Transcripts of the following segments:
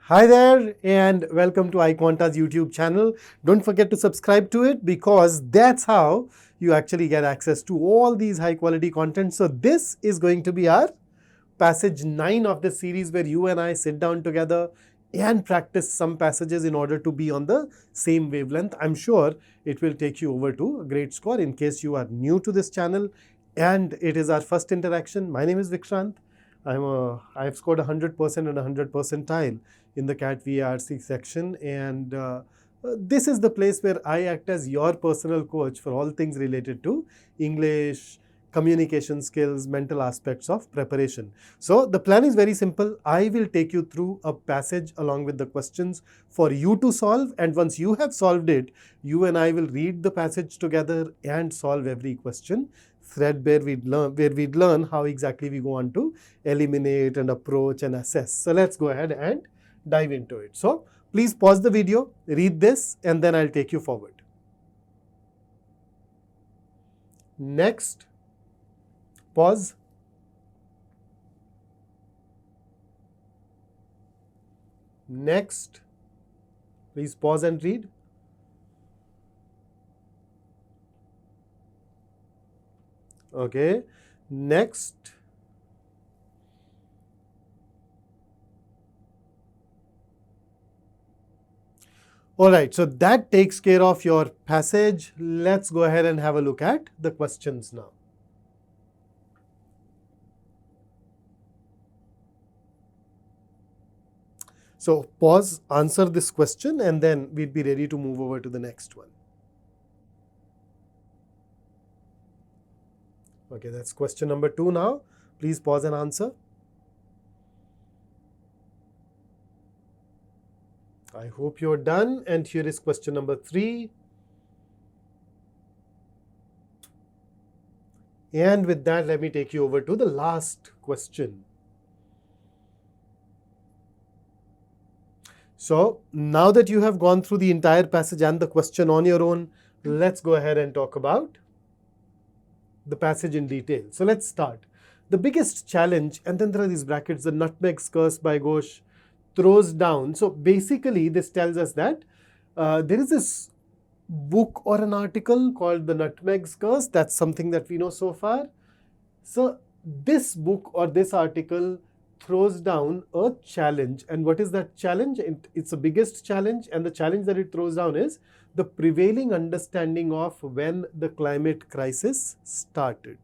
Hi there and welcome to iQuanta's YouTube channel. Don't forget to subscribe to it because that's how you actually get access to all these high quality content. So this is going to be our passage 9 of the series where you and I sit down together and practice some passages in order to be on the same wavelength. I'm sure it will take you over to a great score. In case you are new to this channel and it is our first interaction, my name is Vikrant. I've scored 100% and 100 percentile in the CAT VARC section, and this is the place where I act as your personal coach for all things related to English, communication skills, mental aspects of preparation. So the plan is very simple. I will take you through a passage along with the questions for you to solve, and once you have solved it, you and I will read the passage together and solve every question. Thread where we'd learn how exactly we go on to eliminate and approach and assess. So let's go ahead and dive into it. So please pause the video, read this, and then I'll take you forward. Next, pause. Next, please pause and read. Okay, next. All right, so that takes care of your passage. Let's go ahead and have a look at the questions now. So pause, answer this question, and then we'd be ready to move over to the next one. Okay, that's question number 2 now. Please pause and answer. I hope you're done. And here is question number 3. And with that, let me take you over to the last question. So now that you have gone through the entire passage and the question on your own, let's go ahead and talk about the passage in detail. So let's start. The biggest challenge, and then there are these brackets, the nutmeg's curse by Ghosh throws down. So basically this tells us that there is this book or an article called the Nutmeg's Curse. That's something that we know so far. So this book or this article throws down a challenge. And what is that challenge? It's the biggest challenge, and the challenge that it throws down is the prevailing understanding of when the climate crisis started.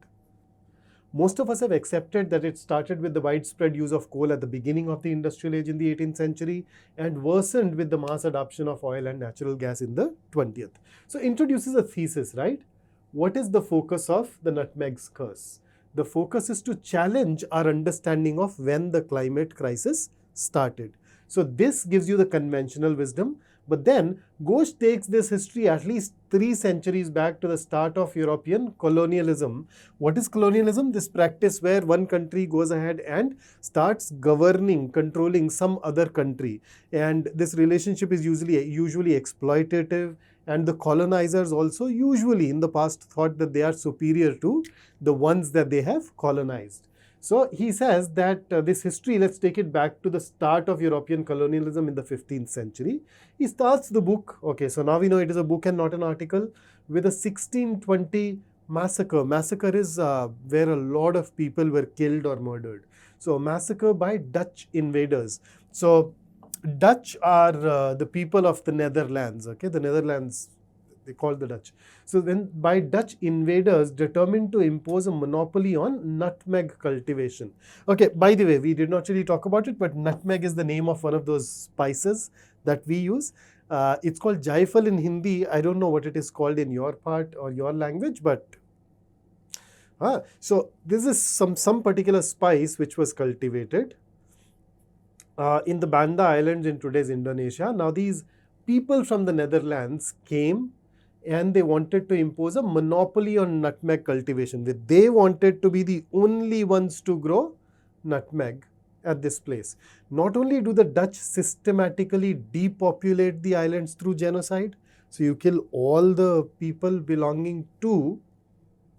Most of us have accepted that it started with the widespread use of coal at the beginning of the industrial age in the 18th century and worsened with the mass adoption of oil and natural gas in the 20th. So introduces a thesis, right? What is the focus of the Nutmeg's Curse? The focus is to challenge our understanding of when the climate crisis started. So this gives you the conventional wisdom. But then Ghosh takes this history at least 3 centuries back to the start of European colonialism. What is colonialism? This practice where one country goes ahead and starts governing, controlling some other country. And this relationship is usually exploitative. And the colonizers also usually in the past thought that they are superior to the ones that they have colonized. So he says that this history, let's take it back to the start of European colonialism in the 15th century. He starts the book, okay, so now we know it is a book and not an article, with a 1620 massacre. Massacre is where a lot of people were killed or murdered. So massacre by Dutch invaders. So Dutch are the people of the Netherlands, okay, the Netherlands, they call the Dutch. So then by Dutch invaders determined to impose a monopoly on nutmeg cultivation. Okay, by the way, we did not really talk about it, but nutmeg is the name of one of those spices that we use. It's called jaifal in Hindi. I don't know what it is called in your part or your language, but so this is some particular spice which was cultivated in the Banda Islands in today's Indonesia. Now these people from the Netherlands came and they wanted to impose a monopoly on nutmeg cultivation. They wanted to be the only ones to grow nutmeg at this place. Not only do the Dutch systematically depopulate the islands through genocide, so you kill all the people belonging to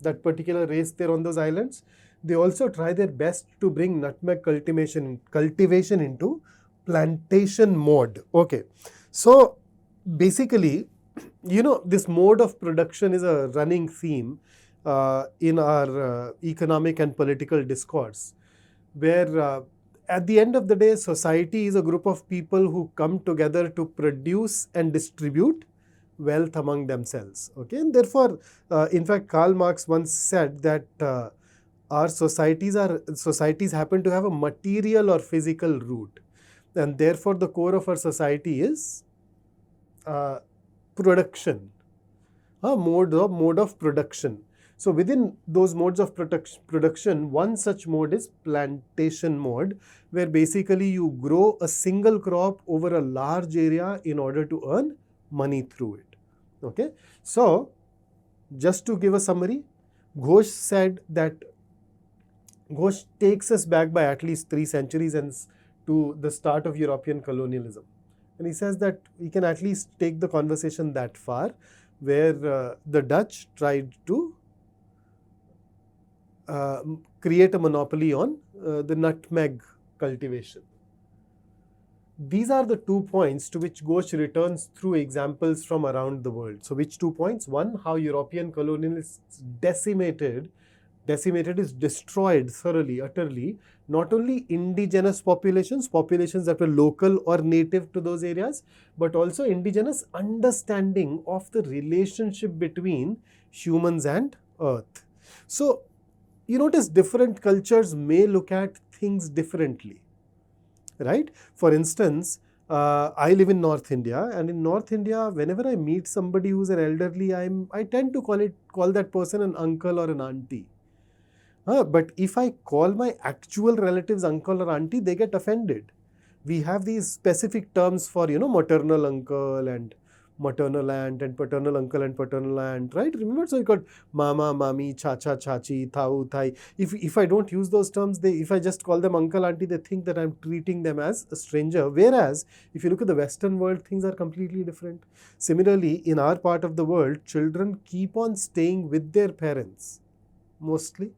that particular race there on those islands, they also try their best to bring nutmeg cultivation into Plantation mode. Okay. So basically, this mode of production is a running theme in our economic and political discourse, where at the end of the day, society is a group of people who come together to produce and distribute wealth among themselves. Okay, and therefore, in fact, Karl Marx once said that our societies happen to have a material or physical root, and therefore the core of our society is production, a mode of production. So within those modes of production, one such mode is plantation mode, where basically you grow a single crop over a large area in order to earn money through it. Okay, so just to give a summary, Ghosh said that Ghosh takes us back by at least 3 centuries and to the start of European colonialism. And he says that we can at least take the conversation that far, where the Dutch tried to create a monopoly on the nutmeg cultivation. These are the 2 points to which Ghosh returns through examples from around the world. So which 2 points? One, how European colonialists decimated is destroyed thoroughly, utterly, not only indigenous populations that were local or native to those areas, but also indigenous understanding of the relationship between humans and earth. So you notice different cultures may look at things differently, right? For instance, I live in North India, and in North India, whenever I meet somebody who's an elderly, I tend to call that person an uncle or an auntie. But if I call my actual relatives uncle or auntie, they get offended. We have these specific terms for, maternal uncle and maternal aunt and paternal uncle and paternal aunt, right? Remember, so you got mama, mami, chacha, chachi, thau, thai. If I don't use those terms, if I just call them uncle, auntie, they think that I'm treating them as a stranger. Whereas, if you look at the Western world, things are completely different. Similarly, in our part of the world, children keep on staying with their parents, mostly.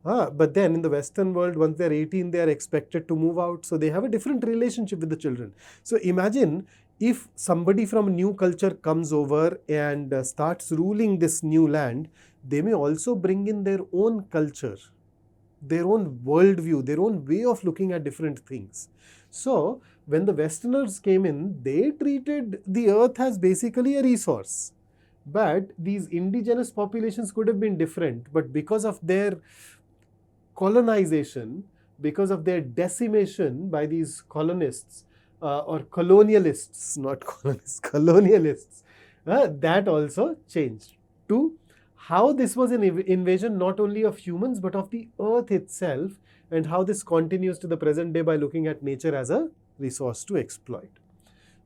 But then in the Western world, once they're 18, they are expected to move out. So they have a different relationship with the children. So imagine if somebody from a new culture comes over and starts ruling this new land, they may also bring in their own culture, their own worldview, their own way of looking at different things. So when the Westerners came in, they treated the earth as basically a resource. But these indigenous populations could have been different, but because of their colonization, because of their decimation by these colonists or colonialists, not colonists, colonialists, that also changed to how this was an invasion not only of humans but of the earth itself, and how this continues to the present day by looking at nature as a resource to exploit.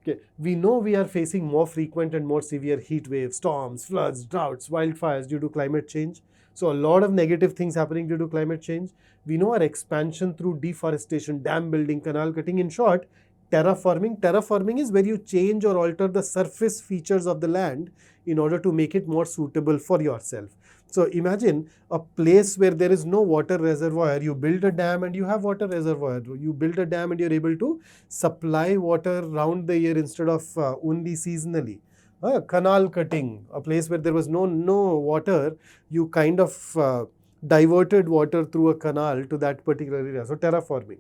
Okay, we know we are facing more frequent and more severe heat waves, storms, floods, droughts, wildfires due to climate change. So a lot of negative things happening due to climate change. We know our expansion through deforestation, dam building, canal cutting. In short, terraforming. Terraforming is where you change or alter the surface features of the land in order to make it more suitable for yourself. So imagine a place where there is no water reservoir. You build a dam and you have water reservoir. You build a dam and you're able to supply water round the year instead of only seasonally. Canal cutting, a place where there was no water, you kind of diverted water through a canal to that particular area. So terraforming.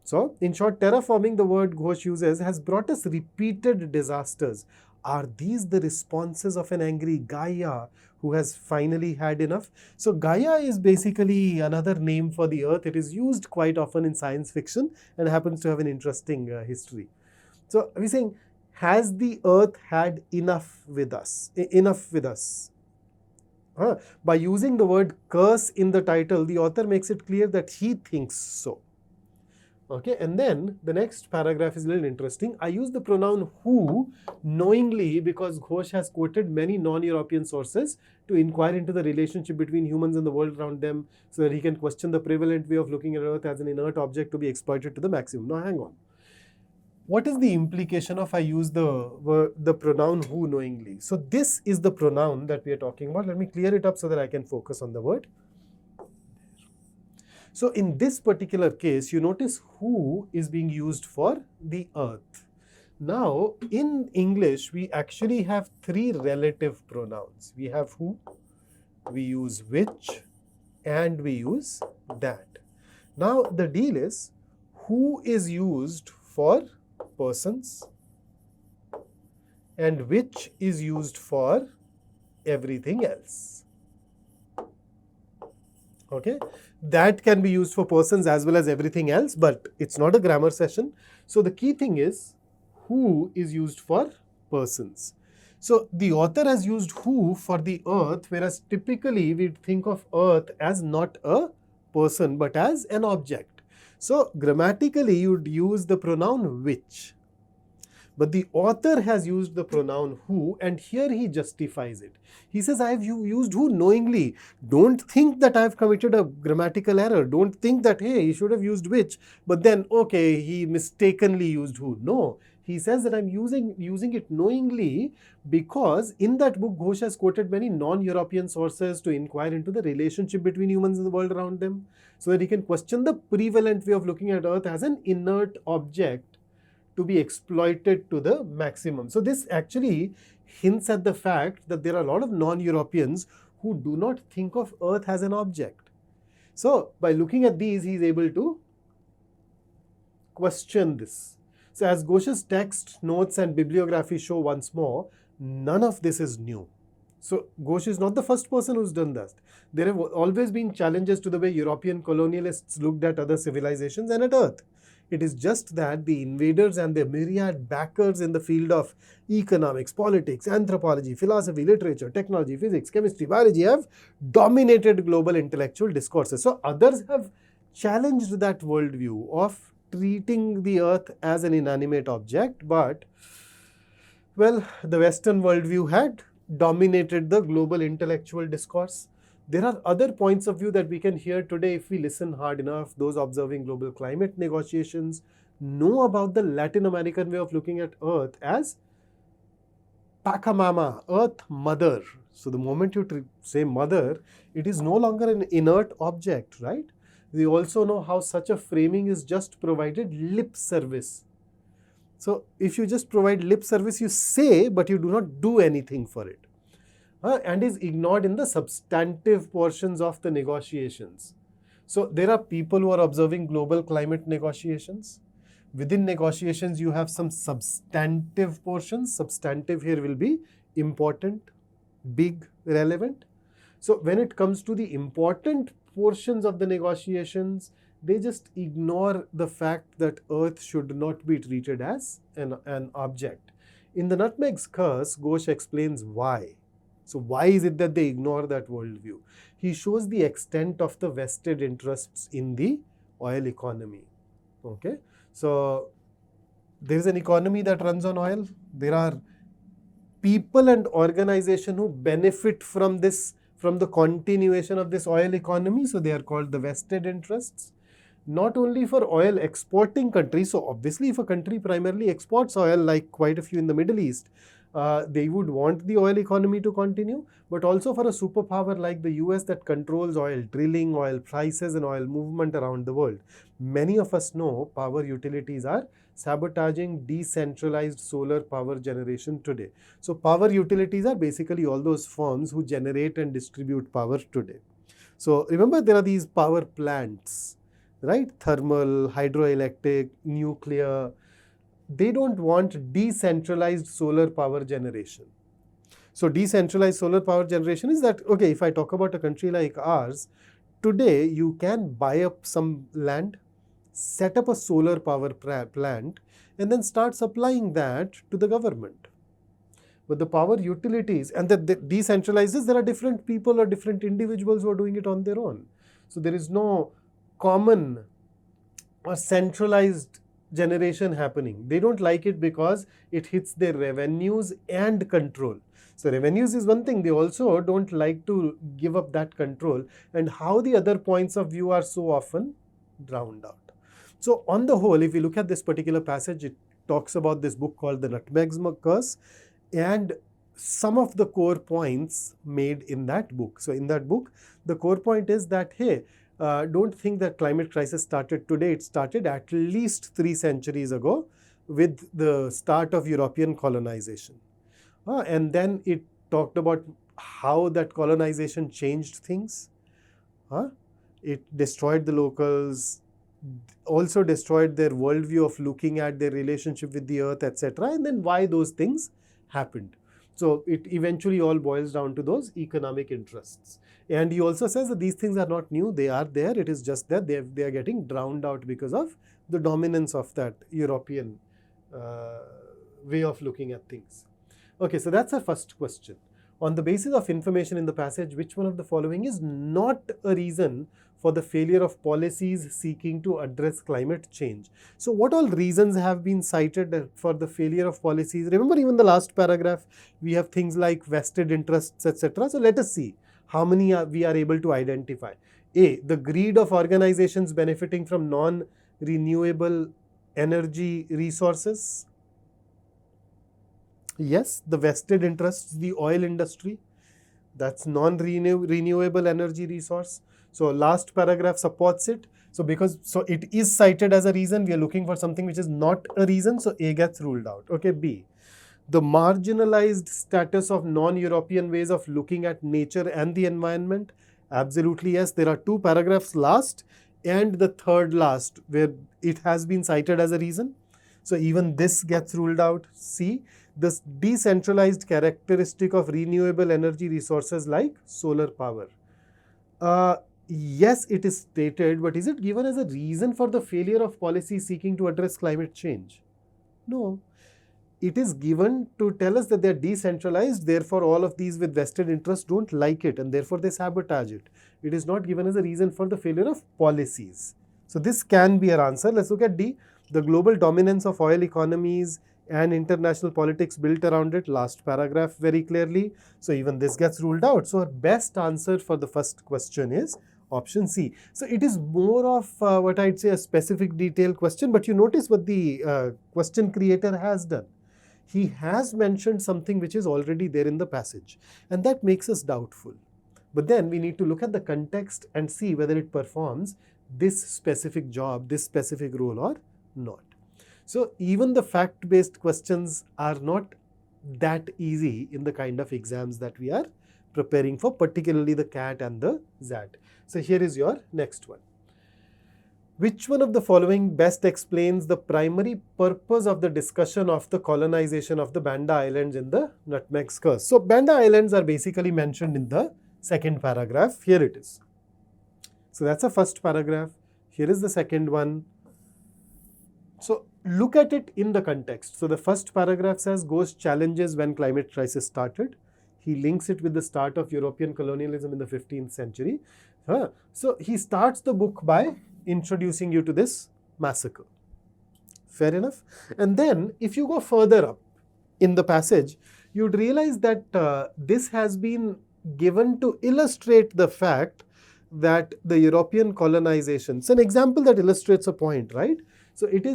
So in short, terraforming, the word Ghosh uses, has brought us repeated disasters. Are these the responses of an angry Gaia who has finally had enough? So Gaia is basically another name for the earth. It is used quite often in science fiction and happens to have an interesting history. So we're saying, has the earth had enough with us? By using the word curse in the title, the author makes it clear that he thinks so. Okay, and then the next paragraph is a little interesting. I use the pronoun who knowingly because Ghosh has quoted many non-European sources to inquire into the relationship between humans and the world around them, so that he can question the prevalent way of looking at Earth as an inert object to be exploited to the maximum. Now hang on. What is the implication of I use the pronoun who knowingly? So this is the pronoun that we are talking about. Let me clear it up so that I can focus on the word. So in this particular case, you notice who is being used for the earth. Now, in English, we actually have three relative pronouns. We have who, we use which, and we use that. Now, the deal is, who is used for persons and which is used for everything else. Okay, that can be used for persons as well as everything else, but it's not a grammar session. So the key thing is, who is used for persons. So the author has used who for the earth, whereas typically we'd think of earth as not a person but as an object. So grammatically you'd use the pronoun which. But the author has used the pronoun who, and here he justifies it. He says, I have used who knowingly. Don't think that I have committed a grammatical error. Don't think that, hey, he should have used which, but then, okay, he mistakenly used who. No, he says that I'm using it knowingly because in that book, Ghosh has quoted many non-European sources to inquire into the relationship between humans and the world around them, so that he can question the prevalent way of looking at Earth as an inert object to be exploited to the maximum. So this actually hints at the fact that there are a lot of non-Europeans who do not think of Earth as an object. So by looking at these, he is able to question this. So as Ghosh's text, notes and bibliography show once more, none of this is new. So Ghosh is not the first person who's done that. There have always been challenges to the way European colonialists looked at other civilizations and at Earth. It is just that the invaders and their myriad backers in the field of economics, politics, anthropology, philosophy, literature, technology, physics, chemistry, biology have dominated global intellectual discourses. So others have challenged that worldview of treating the earth as an inanimate object, but, well, the Western worldview had dominated the global intellectual discourse. There are other points of view that we can hear today if we listen hard enough. Those observing global climate negotiations know about the Latin American way of looking at Earth as Pachamama, Earth Mother. So the moment you say mother, it is no longer an inert object, right? We also know how such a framing is just provided lip service. So if you just provide lip service, you say, but you do not do anything for it. And is ignored in the substantive portions of the negotiations. So there are people who are observing global climate negotiations. Within negotiations, you have some substantive portions. Substantive here will be important, big, relevant. So when it comes to the important portions of the negotiations, they just ignore the fact that Earth should not be treated as an object. In the Nutmeg's Curse, Ghosh explains why. So why is it that they ignore that worldview? He shows the extent of the vested interests in the oil economy. Okay, so there is an economy that runs on oil. There are people and organizations who benefit from this, from the continuation of this oil economy. So they are called the vested interests. Not only for oil exporting countries. So obviously if a country primarily exports oil, like quite a few in the Middle East, they would want the oil economy to continue, but also for a superpower like the US that controls oil drilling, oil prices and oil movement around the world. Many of us know power utilities are sabotaging decentralized solar power generation today. So power utilities are basically all those firms who generate and distribute power today. So remember, there are these power plants, right? Thermal, hydroelectric, nuclear. They don't want decentralized solar power generation. So decentralized solar power generation is that, okay, if I talk about a country like ours, today you can buy up some land, set up a solar power plant, and then start supplying that to the government. But the power utilities, and the decentralized is there are different people or different individuals who are doing it on their own. So there is no common or centralized generation happening. They don't like it because it hits their revenues and control. So revenues is one thing. They also don't like to give up that control, and how the other points of view are so often drowned out. So on the whole, if we look at this particular passage, it talks about this book called The Nutmeg's Curse and some of the core points made in that book. So in that book, the core point is that, hey, don't think that climate crisis started today. It started at least 3 centuries ago with the start of European colonization. And then it talked about how that colonization changed things. It destroyed the locals, also destroyed their worldview of looking at their relationship with the earth, etc. And then why those things happened. So it eventually all boils down to those economic interests. And he also says that these things are not new, they are there, it is just that they are getting drowned out because of the dominance of that European way of looking at things. Okay, so that's our first question. On the basis of information in the passage, which one of the following is not a reason for the failure of policies seeking to address climate change? So what all reasons have been cited for the failure of policies? Remember, even the last paragraph, we have things like vested interests, etc. So let us see how many we are able to identify. A, the greed of organizations benefiting from non-renewable energy resources. Yes, the vested interests, the oil industry, that's non-renewable energy resource. So last paragraph supports it. So it is cited as a reason, we are looking for something which is not a reason, so A gets ruled out. Okay, B, the marginalized status of non-European ways of looking at nature and the environment. Absolutely yes, there are 2 paragraphs last and the third last where it has been cited as a reason. So even this gets ruled out. C, this decentralized characteristic of renewable energy resources like solar power. Yes, it is stated, but is it given as a reason for the failure of policy seeking to address climate change? No. It is given to tell us that they are decentralized, therefore all of these with vested interests don't like it and therefore they sabotage it. It is not given as a reason for the failure of policies. So this can be our answer. Let's look at D. The global dominance of oil economies and international politics built around it. Last paragraph very clearly. So even this gets ruled out. So our best answer for the first question is option C. So it is more of what I'd say a specific detailed question, but you notice what the question creator has done. He has mentioned something which is already there in the passage, and that makes us doubtful. But then we need to look at the context and see whether it performs this specific job, this specific role or not. So even the fact-based questions are not that easy in the kind of exams that we are preparing for, particularly the CAT and the XAT. So here is your next one. Which one of the following best explains the primary purpose of the discussion of the colonization of the Banda Islands in the Nutmeg Curse? So Banda Islands are basically mentioned in the second paragraph. Here it is. So that's the first paragraph. Here is the second one. So look at it in the context. So the first paragraph says Ghost challenges when climate crisis started. He links it with the start of European colonialism in the 15th century. So he starts the book by introducing you to this massacre. Fair enough. And then if you go further up in the passage, you'd realize that this has been given to illustrate the fact that the European colonization, it's an example that illustrates a point, right? So it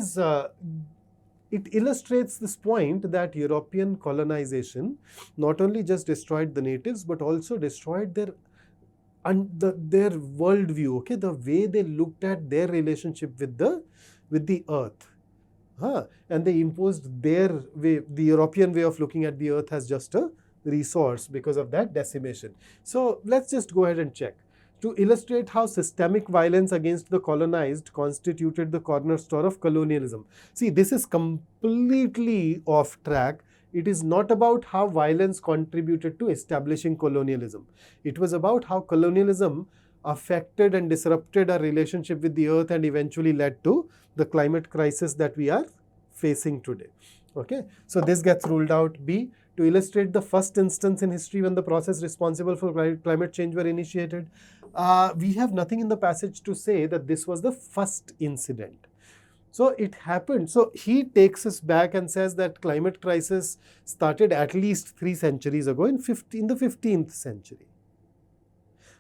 illustrates this point that European colonization not only just destroyed the natives, but also destroyed their worldview, okay, the way they looked at their relationship with the earth. And they imposed their way, the European way of looking at the earth as just a resource because of that decimation. So let's just go ahead and check. To illustrate how systemic violence against the colonized constituted the cornerstone of colonialism. See, this is completely off track. It is not about how violence contributed to establishing colonialism. It was about how colonialism affected and disrupted our relationship with the earth and eventually led to the climate crisis that we are facing today. Okay, so this gets ruled out. B, to illustrate the first instance in history when the process responsible for climate change were initiated. We have nothing in the passage to say that this was the first incident. So it happened. So he takes us back and says that climate crisis started at least 3 centuries ago in the 15th century.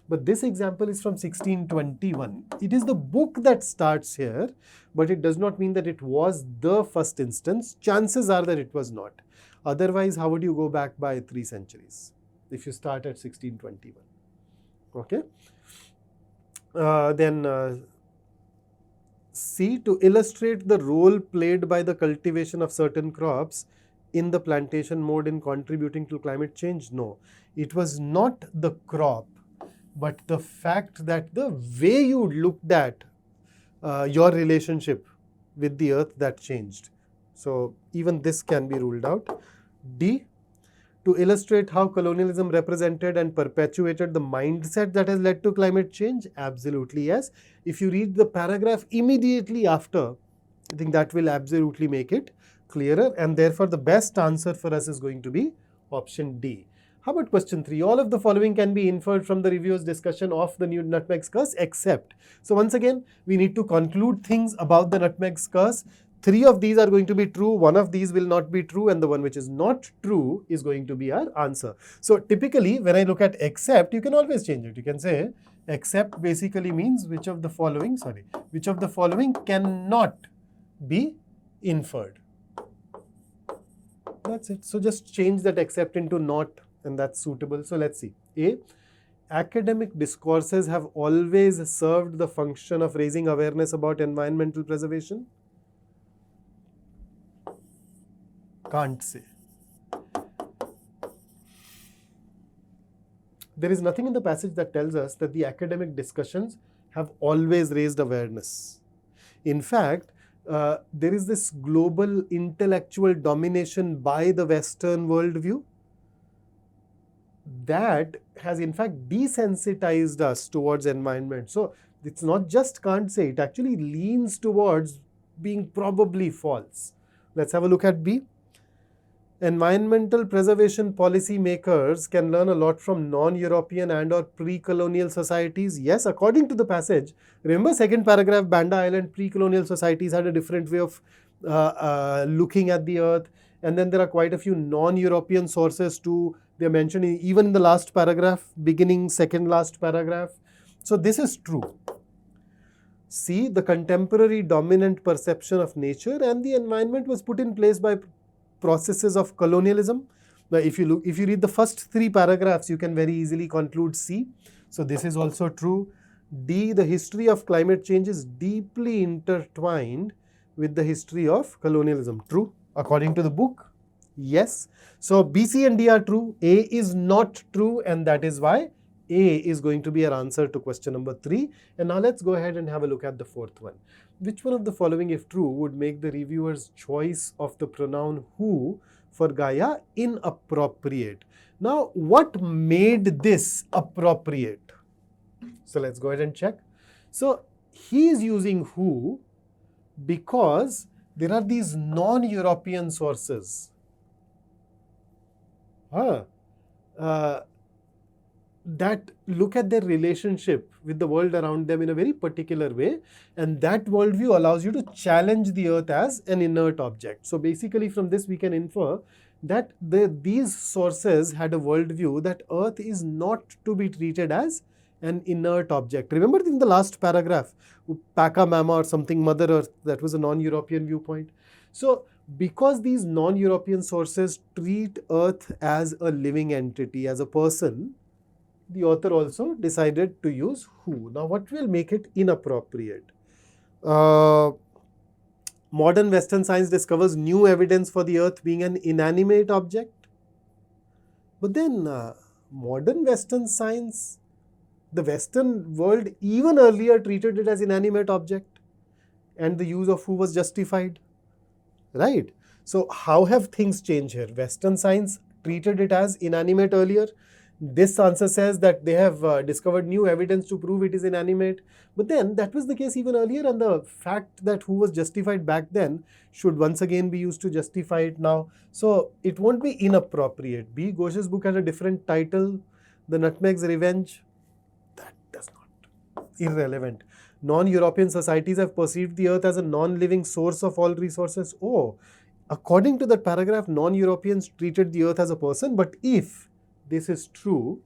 But this example is from 1621. It is the book that starts here, but it does not mean that it was the first instance. Chances are that it was not. Otherwise, how would you go back by 3 centuries if you start at 1621? Okay. Then C, to illustrate the role played by the cultivation of certain crops in the plantation mode in contributing to climate change. No, it was not the crop, but the fact that the way you looked at your relationship with the earth that changed. So even this can be ruled out. D, to illustrate how colonialism represented and perpetuated the mindset that has led to climate change? Absolutely yes. If you read the paragraph immediately after, I think that will absolutely make it clearer, and therefore the best answer for us is going to be option D. How about question 3? All of the following can be inferred from the reviewer's discussion of the new nutmeg curse except. So once again, we need to conclude things about the nutmeg curse. 3 of these are going to be true, 1 of these will not be true, and the one which is not true is going to be our answer. So typically, when I look at except, you can always change it. You can say except basically means which of the following cannot be inferred. That's it. So just change that except into not, and that's suitable. So let's see. A, academic discourses have always served the function of raising awareness about environmental preservation. Can't say. There is nothing in the passage that tells us that the academic discussions have always raised awareness. In fact, there is this global intellectual domination by the Western worldview that has in fact desensitized us towards environment. So it's not just can't say, it actually leans towards being probably false. Let's have a look at B. Environmental preservation policy makers can learn a lot from non-European and or pre-colonial societies. Yes, according to the passage. Remember second paragraph, Banda Island pre-colonial societies had a different way of looking at the earth. And then there are quite a few non-European sources too. They're mentioned even in the last paragraph, beginning second last paragraph. So this is true. See, the contemporary dominant perception of nature and the environment was put in place by processes of colonialism. Now, if you read the first 3 paragraphs, you can very easily conclude C. So this is also true. D, the history of climate change is deeply intertwined with the history of colonialism. True, according to the book. Yes. So B, C and D are true. A is not true, and that is why A is going to be our answer to question number 3. And now let's go ahead and have a look at the 4th one. Which one of the following, if true, would make the reviewer's choice of the pronoun who for Gaia inappropriate? Now, what made this appropriate? So let's go ahead and check. So he is using who because there are these non-European sources. That look at their relationship with the world around them in a very particular way, and that worldview allows you to challenge the earth as an inert object. So basically from this we can infer that these sources had a worldview that earth is not to be treated as an inert object. Remember in the last paragraph, Paka Mama or something, Mother Earth, that was a non-European viewpoint. So because these non-European sources treat earth as a living entity, as a person, the author also decided to use who. Now, what will make it inappropriate? Modern Western science discovers new evidence for the earth being an inanimate object. But then, modern Western science, the Western world even earlier treated it as inanimate object, and the use of who was justified. Right? So, how have things changed here? Western science treated it as inanimate earlier. This answer says that they have discovered new evidence to prove it is inanimate. But then that was the case even earlier, and the fact that who was justified back then should once again be used to justify it now. So it won't be inappropriate. B. Ghosh's book had a different title, The Nutmeg's Revenge. That does not. Irrelevant. Non-European societies have perceived the earth as a non-living source of all resources. Oh, according to that paragraph, non-Europeans treated the earth as a person, but if this is true,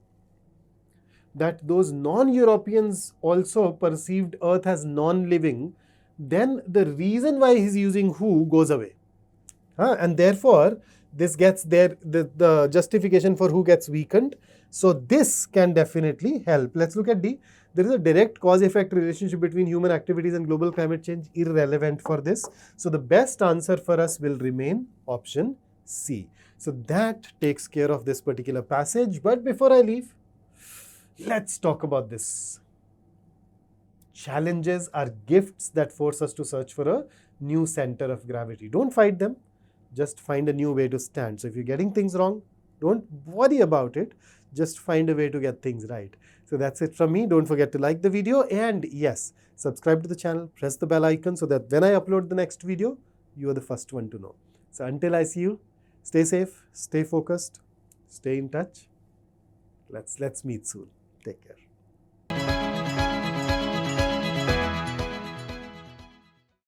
that those non-Europeans also perceived earth as non-living, then the reason why he's using who goes away. And therefore, This gets the justification for who gets weakened. So this can definitely help. Let's look at D. There is a direct cause-effect relationship between human activities and global climate change. Irrelevant for this. So the best answer for us will remain option C. So that takes care of this particular passage. But before I leave, let's talk about this. Challenges are gifts that force us to search for a new center of gravity. Don't fight them. Just find a new way to stand. So if you're getting things wrong, don't worry about it. Just find a way to get things right. So that's it from me. Don't forget to like the video, and yes, subscribe to the channel, press the bell icon so that when I upload the next video, you are the first one to know. So until I see you, stay safe, stay focused, stay in touch. Let's meet soon. Take care.